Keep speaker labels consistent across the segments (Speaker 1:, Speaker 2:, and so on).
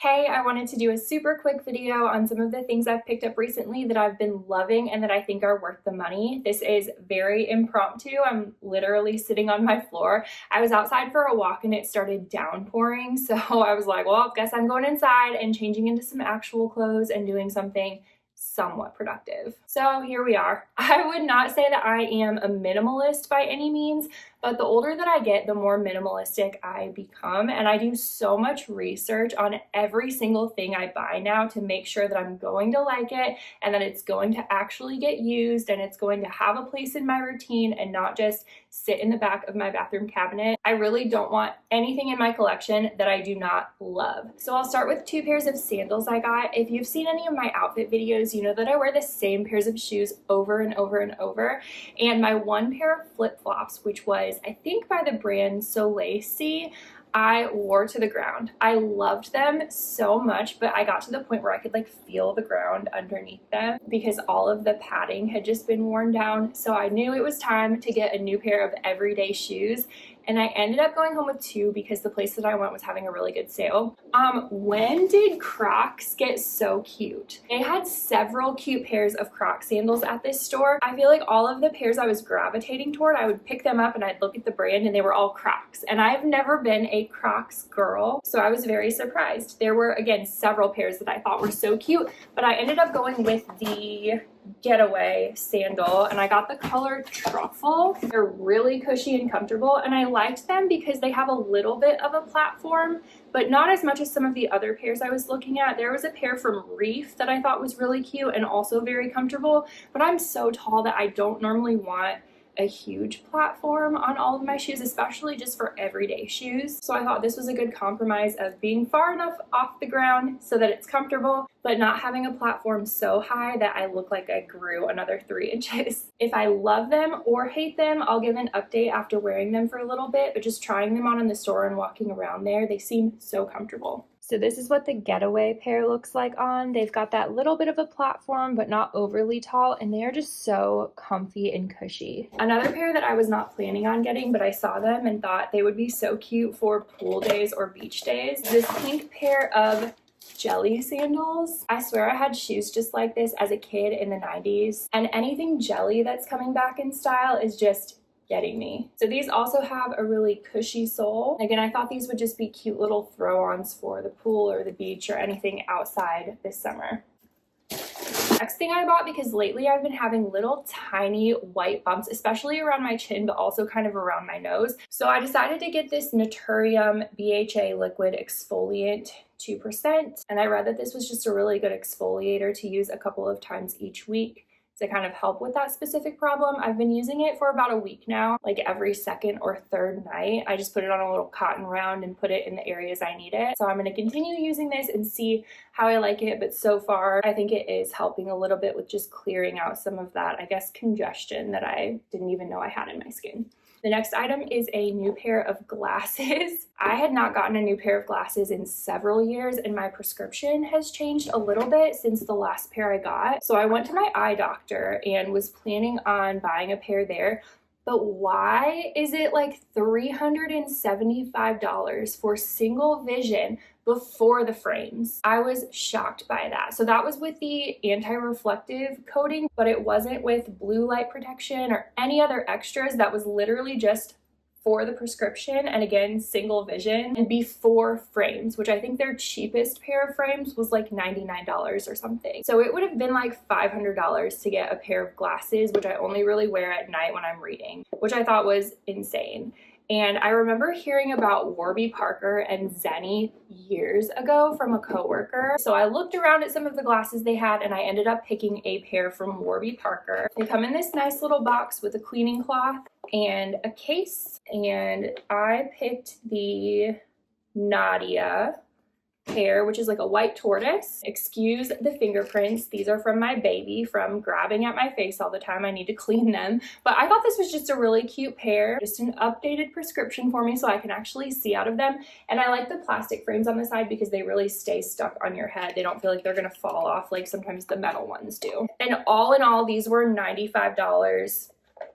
Speaker 1: Hey, I wanted to do a super quick video on some of the things I've picked up recently that I've been loving and that I think are worth the money. This is very impromptu. I'm literally sitting on my floor. I was outside for a walk and it started downpouring, so I was like, well, I guess I'm going inside and changing into some actual clothes and doing something somewhat productive. So here we are. I would not say that I am a minimalist by any means, but the older that I get, the more minimalistic I become. And I do so much research on every single thing I buy now to make sure that I'm going to like it and that it's going to actually get used and it's going to have a place in my routine and not just sit in the back of my bathroom cabinet. I really don't want anything in my collection that I do not love. So I'll start with 2 pairs of sandals I got. If you've seen any of my outfit videos, you know that I wear the same pairs of shoes over and over and over. And my one pair of flip-flops, which was, I think, by the brand Soleil, I wore to the ground. I loved them so much, but I got to the point where I could like feel the ground underneath them because all of the padding had just been worn down. So I knew it was time to get a new pair of everyday shoes. And I ended up going home with 2 because the place that I went was having a really good sale. When did Crocs get so cute? They had several cute pairs of Crocs sandals at this store. I feel like all of the pairs I was gravitating toward, I would pick them up and I'd look at the brand and they were all Crocs. And I've never been a Crocs girl, so I was very surprised. There were, again, several pairs that I thought were so cute, but I ended up going with the Getaway sandal and I got the color Truffle. They're really cushy and comfortable and I liked them because they have a little bit of a platform, but not as much as some of the other pairs I was looking at. There was a pair from Reef that I thought was really cute and also very comfortable, but I'm so tall that I don't normally want a huge platform on all of my shoes, especially just for everyday shoes. So I thought this was a good compromise of being far enough off the ground so that it's comfortable, but not having a platform so high that I look like I grew another 3 inches. If I love them or hate them, I'll give an update after wearing them for a little bit, but just trying them on in the store and walking around there, they seem so comfortable. So this is what the Getaway pair looks like on. They've got that little bit of a platform, but not overly tall, and they are just so comfy and cushy. Another pair that I was not planning on getting, but I saw them and thought they would be so cute for pool days or beach days. This pink pair of jelly sandals. I swear I had shoes just like this as a kid in the 90s, and anything jelly that's coming back in style is just getting me. So these also have a really cushy sole. Again, I thought these would just be cute little throw-ons for the pool or the beach or anything outside this summer. Next thing I bought, because lately I've been having little tiny white bumps, especially around my chin, but also kind of around my nose. So I decided to get this Naturium BHA liquid exfoliant 2%. And I read that this was just a really good exfoliator to use a couple of times each week to kind of help with that specific problem. I've been using it for about a week now, like every 2nd or 3rd night. I just put it on a little cotton round and put it in the areas I need it. So I'm going to continue using this and see how I like it, but so far I think it is helping a little bit with just clearing out some of that, I guess, congestion that I didn't even know I had in my skin. The next item is a new pair of glasses. I had not gotten a new pair of glasses in several years and my prescription has changed a little bit since the last pair I got. So I went to my eye doctor and was planning on buying a pair there. But why is it like $375 for single vision before the frames? I was shocked by that. So that was with the anti-reflective coating, but it wasn't with blue light protection or any other extras. That was literally just for the prescription, and again, single vision and before frames, which I think their cheapest pair of frames was like $99 or something. So it would have been like $500 to get a pair of glasses, which I only really wear at night when I'm reading, which I thought was insane. And I remember hearing about Warby Parker and Zenni years ago from a coworker. So I looked around at some of the glasses they had and I ended up picking a pair from Warby Parker. They come in this nice little box with a cleaning cloth and a case. And I picked the Nadia pair, which is like a white tortoise. Excuse the fingerprints. These are from my baby from grabbing at my face all the time. I need to clean them. But I thought this was just a really cute pair, just an updated prescription for me so I can actually see out of them. And I like the plastic frames on the side because they really stay stuck on your head. They don't feel like they're gonna fall off like sometimes the metal ones do. And all in all, these were $95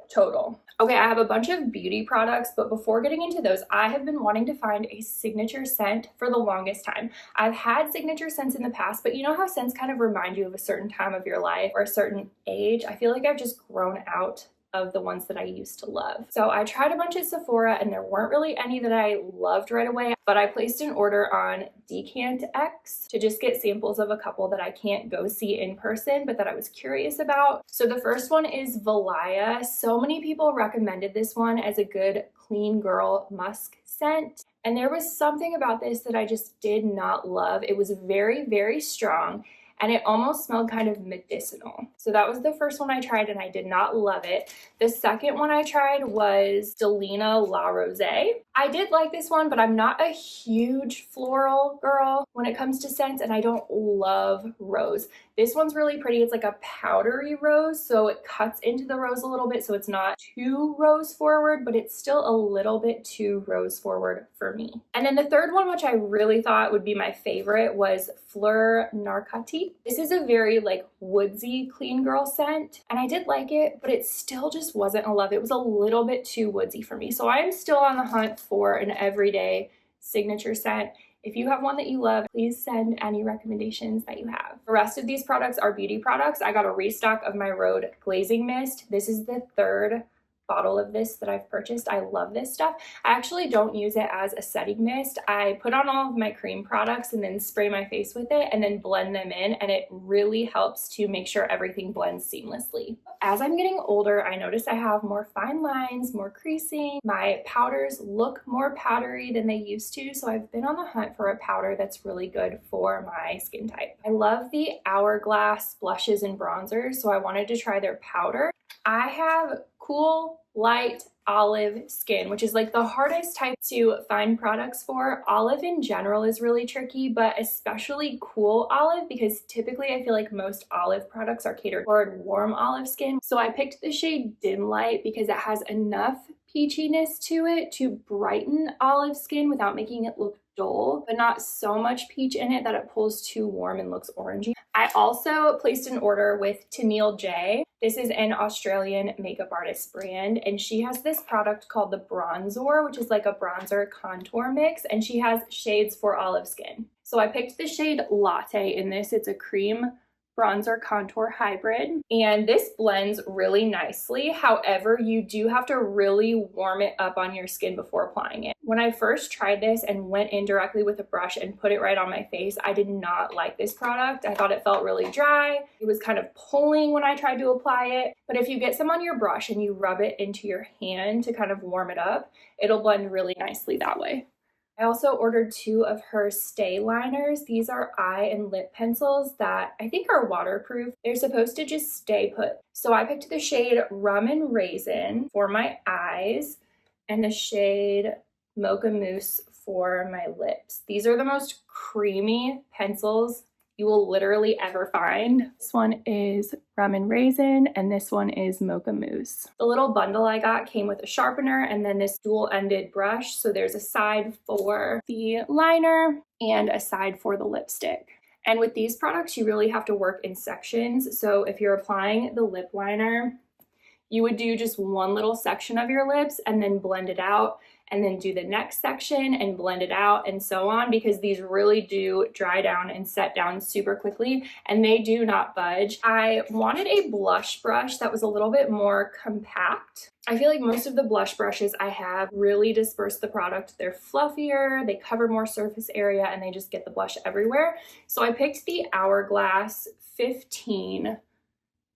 Speaker 1: total. Okay, I have a bunch of beauty products, but before getting into those, I have been wanting to find a signature scent for the longest time. I've had signature scents in the past, but you know how scents kind of remind you of a certain time of your life or a certain age? I feel like I've just grown out of the ones that I used to love. So I tried a bunch at Sephora and there weren't really any that I loved right away, but I placed an order on Decant X to just get samples of a couple that I can't go see in person, but that I was curious about. So the first one is Valaya. So many people recommended this one as a good clean girl musk scent. And there was something about this that I just did not love. It was very, very strong, and it almost smelled kind of medicinal. So that was the first one I tried and I did not love it. The second one I tried was Delina La Rosée. I did like this one, but I'm not a huge floral girl when it comes to scents, and I don't love rose. This one's really pretty. It's like a powdery rose, so it cuts into the rose a little bit, so it's not too rose forward, but it's still a little bit too rose forward for me. And then the third one, which I really thought would be my favorite, was Fleur Narcotique. This is a very like woodsy clean girl scent, and I did like it, but it still just wasn't a love. It was a little bit too woodsy for me. So I am still on the hunt for an everyday signature scent. If you have one that you love, please send any recommendations that you have. The rest of these products are beauty products. I got a restock of my Rhode Glazing Mist. This is the third bottle of this that I've purchased. I love this stuff. I actually don't use it as a setting mist. I put on all of my cream products and then spray my face with it and then blend them in, and it really helps to make sure everything blends seamlessly. As I'm getting older, I notice I have more fine lines, more creasing. My powders look more powdery than they used to, so I've been on the hunt for a powder that's really good for my skin type. I love the Hourglass blushes and bronzers, so I wanted to try their powder. I have cool, light olive skin, which is like the hardest type to find products for. Olive in general is really tricky, but especially cool olive, because typically I feel like most olive products are catered toward warm olive skin. So I picked the shade Dim Light because it has enough peachiness to it to brighten olive skin without making it look dull, but not so much peach in it that it pulls too warm and looks orangey. I also placed an order with Tanielle J. This is an Australian makeup artist brand, and she has this product called the Bronzour, which is like a bronzer contour mix, and she has shades for olive skin. So I picked the shade Latte in this. It's a cream bronzer contour hybrid, and this blends really nicely. However, you do have to really warm it up on your skin before applying it. When I first tried this and went in directly with a brush and put it right on my face, I did not like this product. I thought it felt really dry. It was kind of pulling when I tried to apply it. But if you get some on your brush and you rub it into your hand to kind of warm it up, it'll blend really nicely that way. I also ordered 2 of her Stayliners. These are eye and lip pencils that I think are waterproof. They're supposed to just stay put. So I picked the shade Rum and Raisin for my eyes and the shade Mocha Mousse for my lips. These are the most creamy pencils you will literally ever find. This one is Rum and Raisin, and this one is Mocha Mousse. The little bundle I got came with a sharpener and then this dual-ended brush. So there's a side for the liner and a side for the lipstick. And with these products, you really have to work in sections. So if you're applying the lip liner, you would do just one little section of your lips and then blend it out, and then do the next section and blend it out, and so on, because these really do dry down and set down super quickly, and they do not budge. I wanted a blush brush that was a little bit more compact. I feel like most of the blush brushes I have really disperse the product. They're fluffier, they cover more surface area, and they just get the blush everywhere. So I picked the Hourglass 15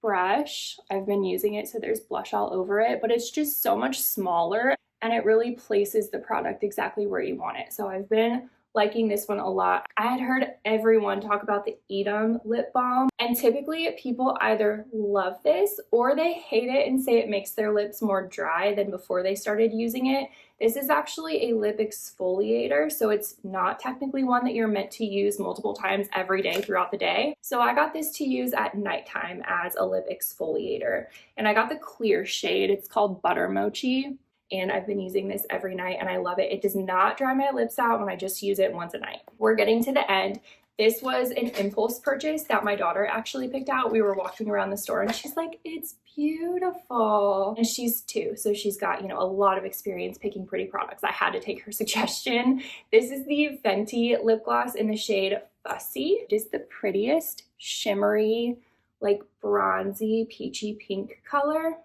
Speaker 1: brush. I've been using it so there's blush all over it, but it's just so much smaller and it really places the product exactly where you want it. So I've been liking this one a lot. I had heard everyone talk about the EADEM lip balm, and typically people either love this or they hate it and say it makes their lips more dry than before they started using it. This is actually a lip exfoliator, so it's not technically one that you're meant to use multiple times every day throughout the day. So I got this to use at nighttime as a lip exfoliator, and I got the clear shade. It's called Butter Mochi. And I've been using this every night and I love it. It does not dry my lips out when I just use it once a night. We're getting to the end. This was an impulse purchase that my daughter actually picked out. We were walking around the store and she's like, it's beautiful. And she's 2, so she's got, you know, a lot of experience picking pretty products. I had to take her suggestion. This is the Fenty lip gloss in the shade Fussy. It is the prettiest shimmery, like bronzy, peachy pink color.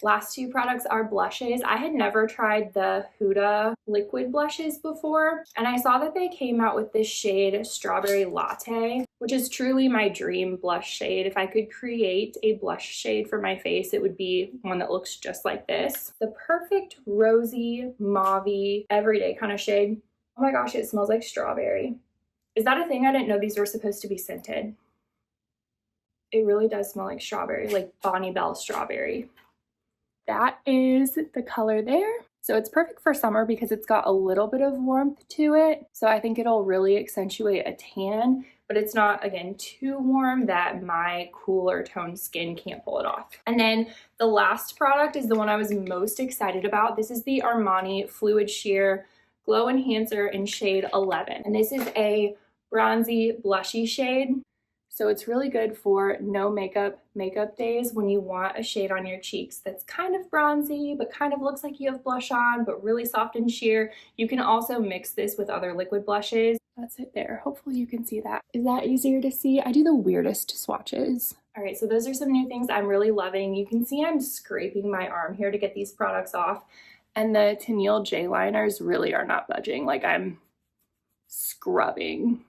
Speaker 1: Last 2 products are blushes. I had never tried the Huda liquid blushes before, and I saw that they came out with this shade Strawberry Latte, which is truly my dream blush shade. If I could create a blush shade for my face, it would be one that looks just like this. The perfect rosy, mauve-y, everyday kind of shade. Oh my gosh, it smells like strawberry. Is that a thing? I didn't know these were supposed to be scented. It really does smell like strawberry, like Bonnie Bell strawberry. That is the color there. So it's perfect for summer because it's got a little bit of warmth to it. So I think it'll really accentuate a tan, but it's not, again, too warm that my cooler toned skin can't pull it off. And then the last product is the one I was most excited about. This is the Armani Fluid Sheer Glow Enhancer in shade 11. And this is a bronzy, blushy shade. So it's really good for no makeup days when you want a shade on your cheeks that's kind of bronzy, but kind of looks like you have blush on, but really soft and sheer. You can also mix this with other liquid blushes. That's it there. Hopefully you can see that. Is that easier to see? I do the weirdest swatches. All right, so those are some new things I'm really loving. You can see I'm scraping my arm here to get these products off. And the Tanielle J liners really are not budging. Like, I'm scrubbing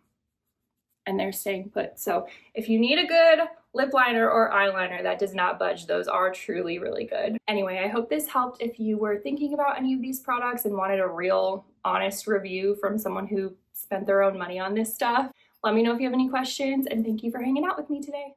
Speaker 1: and they're staying put. So if you need a good lip liner or eyeliner that does not budge, those are truly really good. Anyway, I hope this helped if you were thinking about any of these products and wanted a real honest review from someone who spent their own money on this stuff. Let me know if you have any questions, and thank you for hanging out with me today.